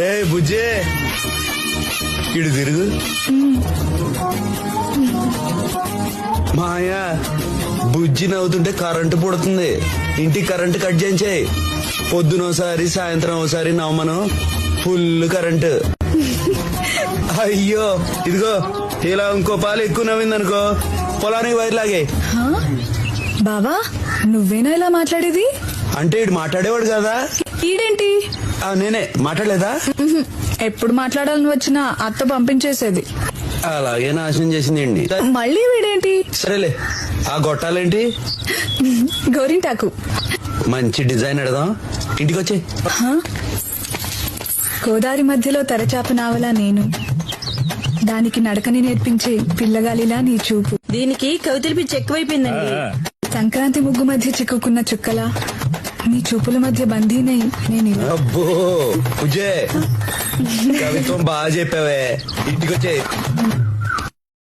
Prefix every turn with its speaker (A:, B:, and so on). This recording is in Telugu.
A: ఏ బుజ్జే ఇడు తిరుగు. మాయా బుజ్జి నవ్వుతుంటే కరెంటు పుడుతుంది. ఇంటికి కరెంటు కట్ చేయించాయి. పొద్దునోసారి సాయంత్రం ఒకసారి నవ్వమను. Full current. అయ్యో ఇదిగో ఇలా ఇంకో పాలు ఎక్కువ నవ్విందనుకో పొలానికి వైర్లాగే.
B: బావా నువ్వేనా ఇలా మాట్లాడేది?
A: అంటే ఇడు మాట్లాడేవాడు కదా.
B: ఈడేంటి?
A: నేనే మాట్లాడలేదా?
B: ఎప్పుడు మాట్లాడాలని వచ్చినా అత్త పంపించేసేది.
A: అలాగే నాశనం చేసింది.
B: మళ్ళీ వీడేంటి?
A: సరేలే ఆ గొట్టాలేంటి?
B: గోరింటాకు.
A: మంచి డిజైన్ ఎడదాం. ఇంటికి వచ్చే
B: గోదావరి మధ్యలో తెరచాప నావలా నేను, దానికి నడకని నేర్పించే పిల్లగాలిలా నీ చూపు.
C: దీనికి కవితల పిచ్చి ఎక్కువైపోయిందండి.
B: సంక్రాంతి ముగ్గు మధ్య చిక్కుకున్న చుక్కలా నీ చూపుల మధ్య బందీనై నేను.
A: అబ్బో పూజే కవిత్వం బాగా చెప్పావే. ఇంటికి వచ్చే